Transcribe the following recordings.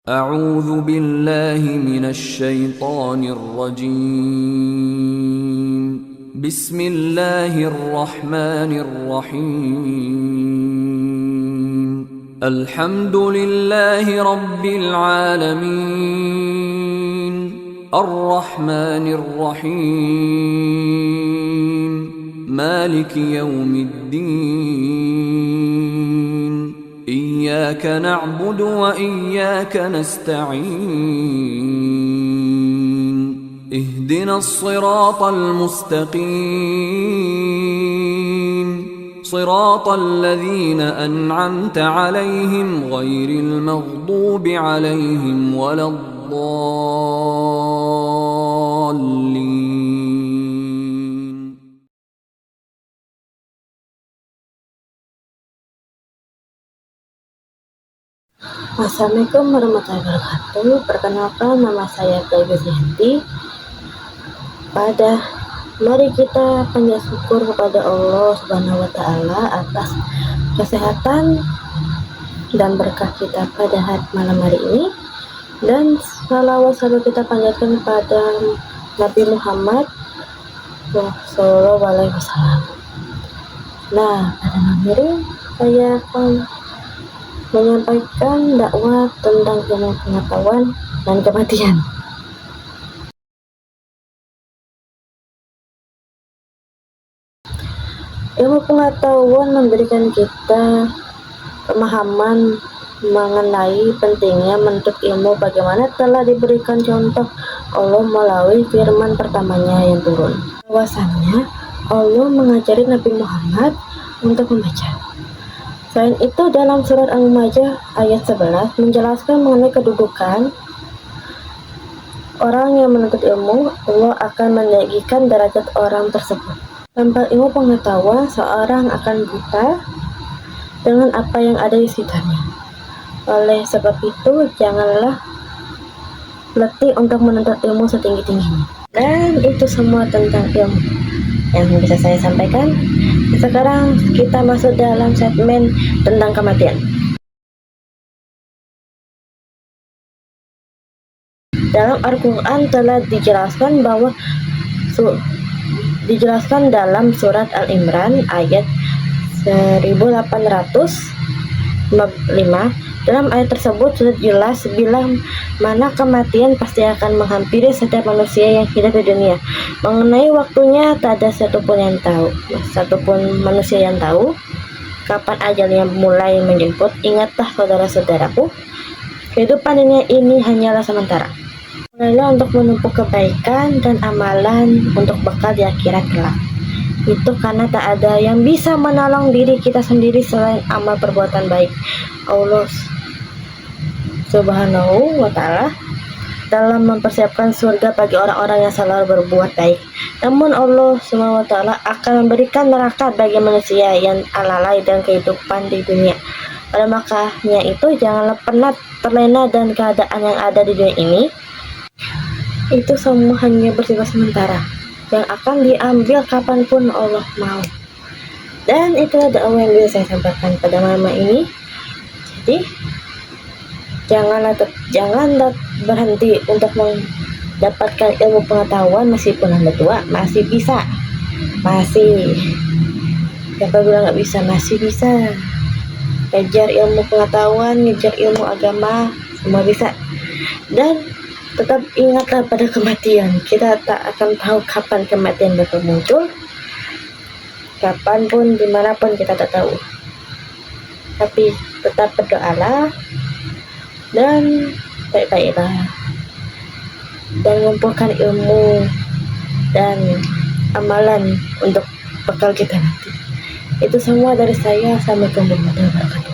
أعوذ بالله من الشيطان الرجيم. بسم الله الرحمن الرحيم. الحمد لله رب العالمين. الرحمن الرحيم. مالك يوم الدين. إياك نعبد وإياك نستعين. اهدنا الصراط المستقيم. صراط الذين أنعمت عليهم غير المغضوب عليهم ولا الضالين. Assalamualaikum warahmatullahi wabarakatuh. Perkenalkan, nama saya Gayus. Mari kita panjat syukur kepada Allah Subhanahu wa Ta'ala atas kesehatan dan berkah kita pada malam hari ini, dan salawat selalu kita panjatkan kepada Nabi Muhammad Sallallahu Alaihi Wasallam. Nah, pada malam ini saya akan menyampaikan dakwah tentang ilmu pengetahuan dan kematian. Ilmu pengetahuan memberikan kita pemahaman mengenai pentingnya menuntut ilmu, bagaimana telah diberikan contoh Allah melalui firman pertamanya yang turun. Bahwasannya Allah mengajari Nabi Muhammad untuk membaca. Selain itu, dalam surat Al-Maidah ayat 11 menjelaskan mengenai kedudukan orang yang menuntut ilmu. Allah akan meninggikan derajat orang tersebut. Tanpa ilmu pengetahuan, seorang akan buta dengan apa yang ada di sekitarnya. Oleh sebab itu, janganlah letih untuk menuntut ilmu setinggi-tingginya. Dan itu semua tentang ilmu yang bisa saya sampaikan. Sekarang kita masuk dalam segmen tentang kematian. Dalam Al-Quran telah dijelaskan dalam surat Al-Imran ayat 1805. Dalam ayat tersebut sudah jelas bila mana kematian pasti akan menghampiri setiap manusia yang hidup di dunia. Mengenai waktunya tak ada satupun manusia yang tahu kapan ajalnya mulai menjemput. Ingatlah saudara-saudaraku, kehidupan dunia ini hanyalah sementara. Mulailah untuk menumpuk kebaikan dan amalan untuk bekal di akhirat kelak. Itu karena tak ada yang bisa menolong diri kita sendiri selain amal perbuatan baik. Allah Subhanahu wa Ta'ala dalam mempersiapkan surga bagi orang-orang yang selalu berbuat baik. Namun Allah Subhanahu wa Ta'ala akan memberikan neraka bagi manusia yang lalai dan kehidupan di dunia. Pada makanya itu, janganlah pernah terlena dan keadaan yang ada di dunia ini. Itu semua hanya bersifat sementara yang akan diambil kapanpun Allah mau. Dan itulah dakwah yang bisa saya sampaikan pada malam ini. Jadi janganlah berhenti untuk mendapatkan ilmu pengetahuan meskipun Anda tua. Masih bisa, siapa bilang nggak bisa? Masih bisa. Ngejar ilmu pengetahuan, ngejar ilmu agama, semua bisa. Dan tetap ingatlah pada kematian. Kita tak akan tahu kapan kematian bakal muncul. Kapanpun, dimanapun kita tak tahu. Tapi tetap berdoalah dan baik-baiklah, dan mengumpulkan ilmu dan amalan untuk bekal kita nanti. Itu semua dari saya. Assalamualaikum warahmatullahi wabarakatuh.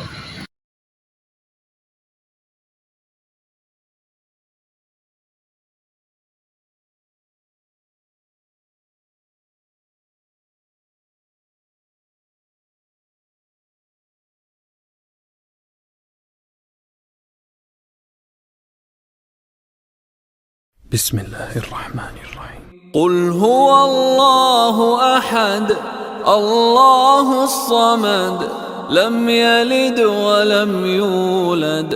بسم الله الرحمن الرحيم. قل هو الله أحد الله الصمد لم يلد ولم يولد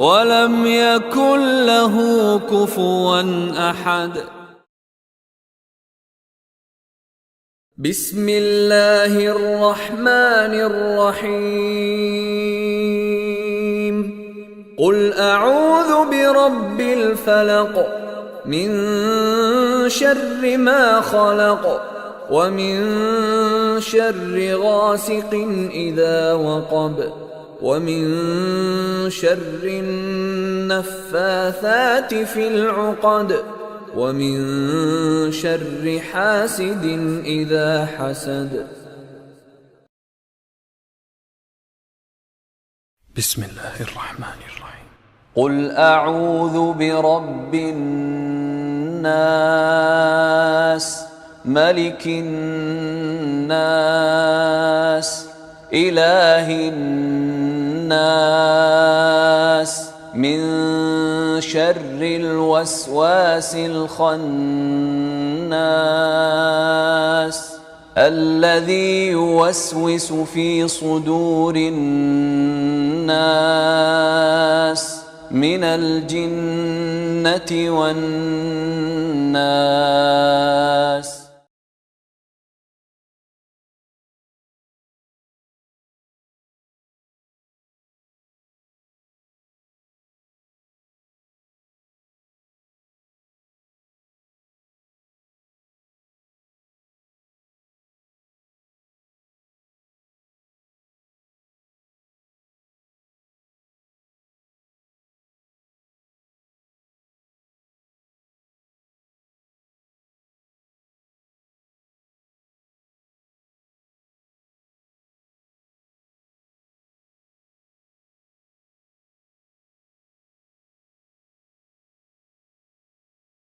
ولم يكن له كفوا أحد. بسم الله الرحمن الرحيم. قل أعوذ برب الفلق من شر ما خلق ومن شر غاسق إذا وقب ومن شر النفاثات في العقد ومن شر حاسد إذا حسد. بسم الله الرحمن الرحيم. قل أعوذ برب الناس ملك الناس إله الناس من شر الوسواس الخناس الذي يوسوس في صدور الناس من الجنة والناس.